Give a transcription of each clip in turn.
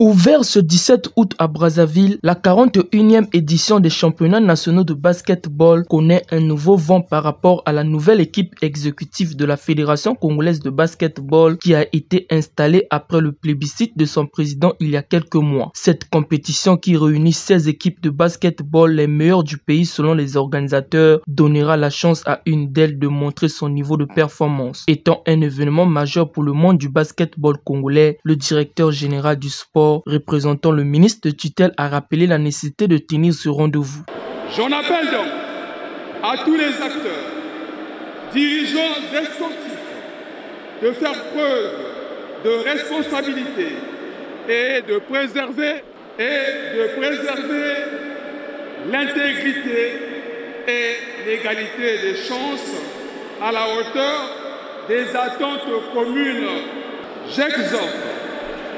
Ouvert ce 17 août à Brazzaville, la 41e édition des championnats nationaux de basketball connaît un nouveau vent par rapport à la nouvelle équipe exécutive de la Fédération congolaise de basketball qui a été installée après le plébiscite de son président il y a quelques mois. Cette compétition qui réunit 16 équipes de basketball, les meilleures du pays selon les organisateurs, donnera la chance à une d'elles de montrer son niveau de performance. Étant un événement majeur pour le monde du basketball congolais, le directeur général du sport représentant le ministre de tutelle a rappelé la nécessité de tenir ce rendez-vous. J'en appelle donc à tous les acteurs, dirigeants et sportifs, de faire preuve de responsabilité et de préserver l'intégrité et l'égalité des chances à la hauteur des attentes communes. J'exhorte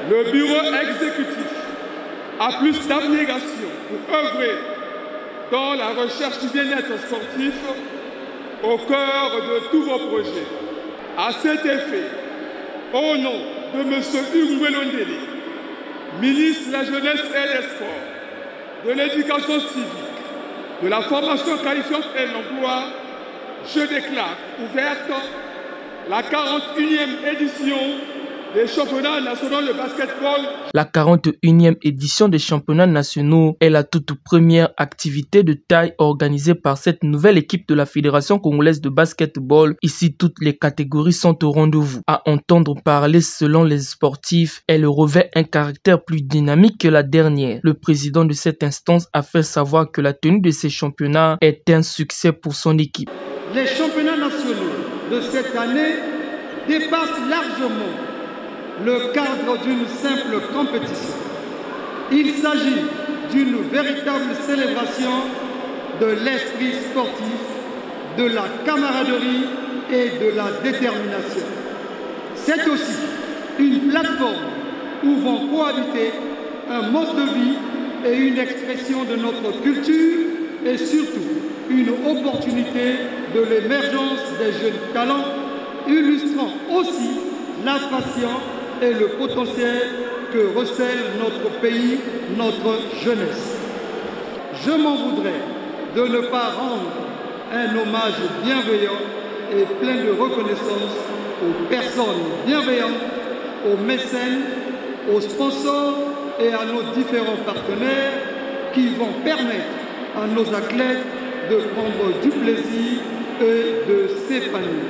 le bureau exécutif a plus d'abnégation pour œuvrer dans la recherche du bien-être sportif au cœur de tous vos projets. À cet effet, au nom de M. Hugues Mwelondeli, ministre de la Jeunesse et des Sports, de l'Éducation civique, de la formation qualifiante et de l'emploi, je déclare ouverte la 41e édition des championnats nationaux de basketball. La 41e édition des championnats nationaux est la toute première activité de taille organisée par cette nouvelle équipe de la Fédération congolaise de basketball. Ici, toutes les catégories sont au rendez-vous. À entendre parler selon les sportifs, elle revêt un caractère plus dynamique que la dernière. Le président de cette instance a fait savoir que la tenue de ces championnats est un succès pour son équipe. Les championnats nationaux de cette année dépassent largement le cadre d'une simple compétition. Il s'agit d'une véritable célébration de l'esprit sportif, de la camaraderie et de la détermination. C'est aussi une plateforme où vont cohabiter un mode de vie et une expression de notre culture et surtout une opportunité de l'émergence des jeunes talents, illustrant aussi la passion et le potentiel que recèle notre pays, notre jeunesse. Je m'en voudrais de ne pas rendre un hommage bienveillant et plein de reconnaissance aux personnes bienveillantes, aux mécènes, aux sponsors et à nos différents partenaires qui vont permettre à nos athlètes de prendre du plaisir et de s'épanouir.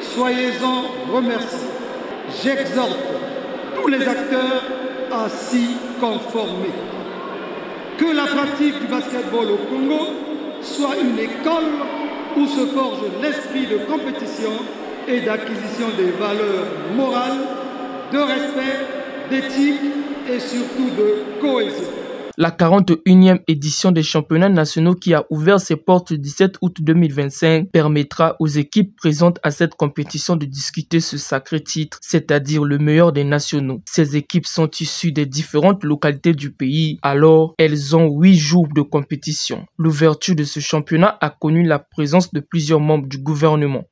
Soyez-en remerciés. J'exhorte tous les acteurs à s'y conformer. Que la pratique du basketball au Congo soit une école où se forge l'esprit de compétition et d'acquisition des valeurs morales, de respect, d'éthique et surtout de cohésion. La 41e édition des championnats nationaux qui a ouvert ses portes le 17 août 2025 permettra aux équipes présentes à cette compétition de discuter ce sacré titre, c'est-à-dire le meilleur des nationaux. Ces équipes sont issues des différentes localités du pays, alors elles ont 8 jours de compétition. L'ouverture de ce championnat a connu la présence de plusieurs membres du gouvernement.